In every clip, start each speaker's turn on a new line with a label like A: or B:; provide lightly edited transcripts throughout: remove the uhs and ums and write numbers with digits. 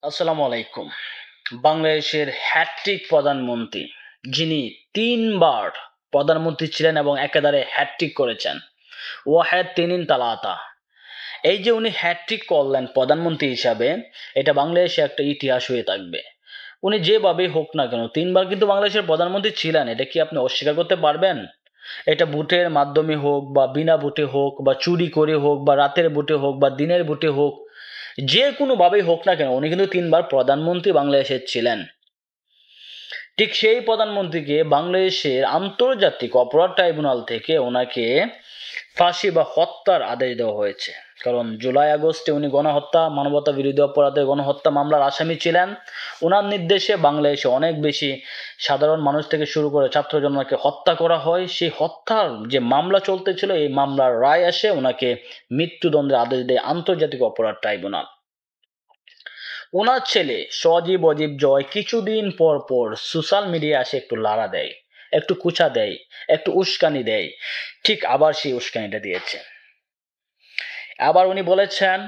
A: আসসালামু আলাইকুম। বাংলাদেশের হ্যাট্রিক প্রধানমন্ত্রী, যিনি ৩ বার প্রধানমন্ত্রী ছিলেন এবং একাধারে হ্যাট্রিক করেছেন। ওয়াহেদ তিনিন তালাতা। এই যে উনি হ্যাট্রিক করলেন প্রধানমন্ত্রী হিসাবে, এটা বাংলাদেশে একটা ইতিহাস হয়ে থাকবে। উনি যেভাবেই হোক না কেন ৩ বার কিন্তু বাংলাদেশের প্রধানমন্ত্রী ছিলেন। এটা কি আপনি অস্বীকার করতে পারবেন? এটা ভোটের মাধ্যমে হোক বা বিনা ভোটে হোক বা চুরি করে হোক বা রাতের ভোটে হোক বা দিনের ভোটে হোক, যে কোনোভাবেই হোক না কেন উনি কিন্তু ৩ বার প্রধানমন্ত্রী বাংলাদেশের ছিলেন। ঠিক সেই প্রধানমন্ত্রীকে বাংলাদেশের আন্তর্জাতিক অপরাধ ট্রাইব্যুনাল থেকে ওনাকে ফাঁসি বা হত্যার আদেশ দেওয়া হয়েছে। কারণ জুলাই আগস্টে উনি গণহত্যা, মানবতা বিরোধী অপরাধে গণহত্যা মামলার আসামি ছিলেন। ওনার নির্দেশে বাংলাদেশে অনেক বেশি সাধারণ মানুষ থেকে শুরু করে ছাত্র জনতাকে হত্যা করা হয়। সেই হত্যার যে মামলা চলতেছিল, এই মামলার রায় আসে, ওনাকে মৃত্যুদণ্ডের আদেশ দেয় আন্তর্জাতিক অপরাধ ট্রাইব্যুনাল। ওনার ছেলে সজীব অজীব জয় কিছুদিন পর পর সোশ্যাল মিডিয়ায় আসে, একটু লাড়া দেয়, একটু কুচা দেয়, একটু উস্কানি দেয়। ঠিক আবার সেই উস্কানিটা দিয়েছে। আবার উনি বলেছেন,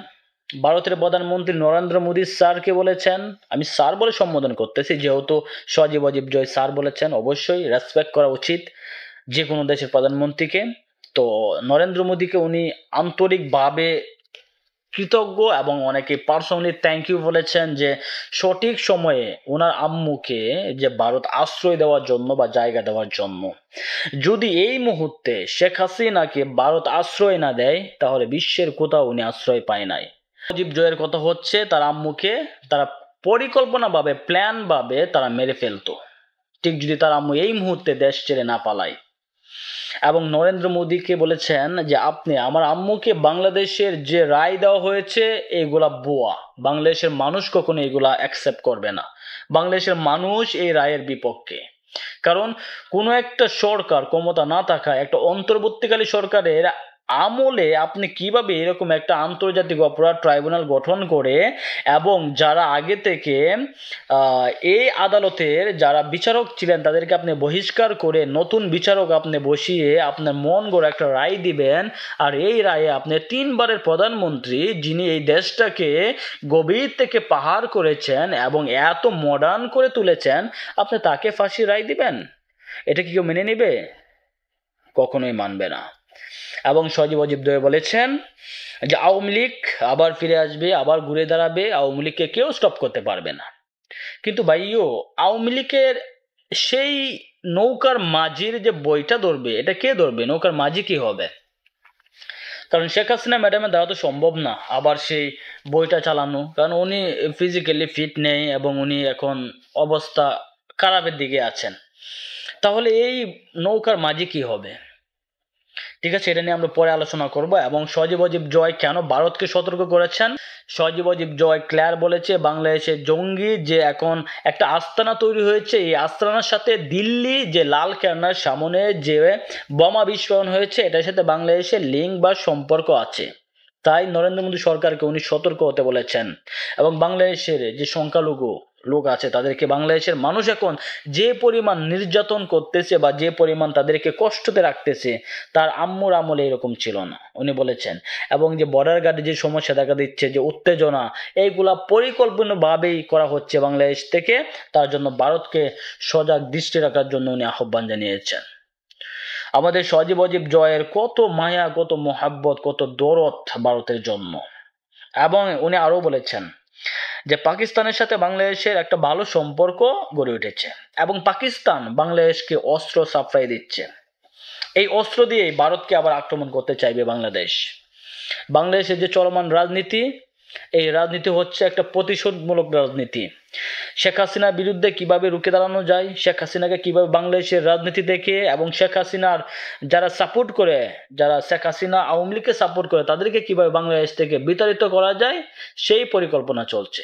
A: ভারতের প্রধানমন্ত্রী নরেন্দ্র মোদী স্যারকে বলেছেন, আমি স্যার বলে সম্বোধন করতেছি যেহেতু সজীব অজীব জয় স্যার বলেছেন, অবশ্যই রেসপেক্ট করা উচিত যে কোনো দেশের প্রধানমন্ত্রীকে। তো নরেন্দ্র মোদীকে উনি আন্তরিকভাবে কৃতজ্ঞ এবং অনেকে পার্সোনালি থ্যাংক ইউ বলেছেন যে সঠিক সময়ে ওনার আম্মুকে যে ভারত আশ্রয় দেওয়ার জন্য বা জায়গা দেওয়ার জন্য। যদি এই মুহূর্তে শেখ হাসিনাকে ভারত আশ্রয় না দেয়, তাহলে বিশ্বের কোথাও উনি আশ্রয় পায় নাই। সজীব জয়ের কথা হচ্ছে, তার আম্মুকে তারা পরিকল্পনাভাবে প্ল্যানভাবে তারা মেরে ফেলতো, ঠিক যদি তার আম্মু এই মুহূর্তে দেশ ছেড়ে না পালায়। এবং নরেন্দ্র মোদীকে বলেছেন যে আপনি আমার আম্মুকে, বাংলাদেশের যে রায় দেওয়া হয়েছে এগুলা ভুয়া, বাংলাদেশের মানুষ কখনো এগুলা অ্যাকসেপ্ট করবে না, বাংলাদেশের মানুষ এই রায়ের বিপক্ষে। কারণ কোনো একটা সরকার ক্ষমতা না থাকায়, একটা অন্তর্বর্তীকালী সরকারের আমলে আপনি কিভাবে এরকম একটা আন্তর্জাতিক অপরাধ ট্রাইব্যুনাল গঠন করে এবং যারা আগে থেকে এই আদালতের যারা বিচারক ছিলেন তাদেরকে আপনি বহিষ্কার করে নতুন বিচারক আপনি বসিয়ে আপনার মন গড়া একটা রায় দিবেন, আর এই রায়ে আপনি ৩ বারের প্রধানমন্ত্রী যিনি এই দেশটাকে গভীর থেকে পাহাড় করেছেন এবং এত মডার্ন করে তুলেছেন, আপনি তাকে ফাঁসির রায় দিবেন? এটা কি কেউ মেনে নেবে? কখনোই মানবে না। এবং সজীব অজীব দয়ে বলেছেন যে আওয়ামী লীগ আবার ফিরে আসবে, আবার ঘুরে দাঁড়াবে, আওয়ামী লীগকে কেউ স্টপ করতে পারবে না। কিন্তু ভাইও, আওয়ামী লীগের সেই নৌকার মাঝির যে বইটা ধরবে, এটা কে ধরবে? নৌকার মাঝি কি হবে? কারণ শেখ হাসিনা ম্যাডামের দ্বারা তো সম্ভব না আবার সেই বইটা চালানো, কারণ উনি ফিজিক্যালি ফিট নেই এবং উনি এখন অবস্থা খারাপের দিকে আছেন। তাহলে এই নৌকার মাঝি কি হবে? ঠিক আছে, এটা নিয়ে আমরা পরে আলোচনা করব। এবং সজীব অজীব জয় কেন ভারতকে সতর্ক করেছেন? সজীব অজীব জয় ক্লিয়ার বলেছে, বাংলাদেশের জঙ্গি যে এখন একটা আস্তানা তৈরি হয়েছে, এই আস্তানার সাথে দিল্লি যে লালকেল্লার সামনে যে বোমা বিস্ফোরণ হয়েছে, এটার সাথে বাংলাদেশের লিঙ্ক বা সম্পর্ক আছে। তাই নরেন্দ্র মোদী সরকারকে উনি সতর্ক হতে বলেছেন। এবং বাংলাদেশের যে সংখ্যালঘু লোক আছে তাদেরকে, বাংলাদেশের মানুষ এখন যে পরিমাণ নির্যাতন করতেছে বা যে পরিমাণ তাদেরকে কষ্টতে রাখতেছে, তার আম্মুর আমলে এরকম ছিল না, উনি বলেছেন। এবং যে বর্ডার গার্ডে যে সমস্যা দেখা দিচ্ছে, যে উত্তেজনা, এইগুলা পরিকল্পনাভাবেই করা হচ্ছে বাংলাদেশ থেকে, তার জন্য ভারতকে সজাগ দৃষ্টি রাখার জন্য উনি আহ্বান জানিয়েছেন। আমাদের সজীব অজীব জয়ের কত মায়া, কত মোহাব্বত, কত দরদ ভারতের জন্য। এবং উনি আরো বলেছেন যে পাকিস্তানের সাথে বাংলাদেশের একটা ভালো সম্পর্ক গড়ে উঠেছে এবং পাকিস্তান বাংলাদেশকে অস্ত্র সাপ্লাই দিচ্ছে। এই অস্ত্র দিয়েই ভারতকে আবার আক্রমণ করতে চাইবে বাংলাদেশ। বাংলাদেশের যে চলমান রাজনীতি, এই রাজনীতি হচ্ছে একটা প্রতিশোধমূলক রাজনীতি। শেখ হাসিনার বিরুদ্ধে কিভাবে রুখে দাঁড়ানো যায়, শেখ হাসিনাকে কিভাবে বাংলাদেশের রাজনীতি দেখে এবং শেখ হাসিনার যারা সাপোর্ট করে, যারা শেখ হাসিনা আওয়ামী লীগকে সাপোর্ট করে, তাদেরকে কিভাবে বাংলাদেশ থেকে বিতাড়িত করা যায়, সেই পরিকল্পনা চলছে।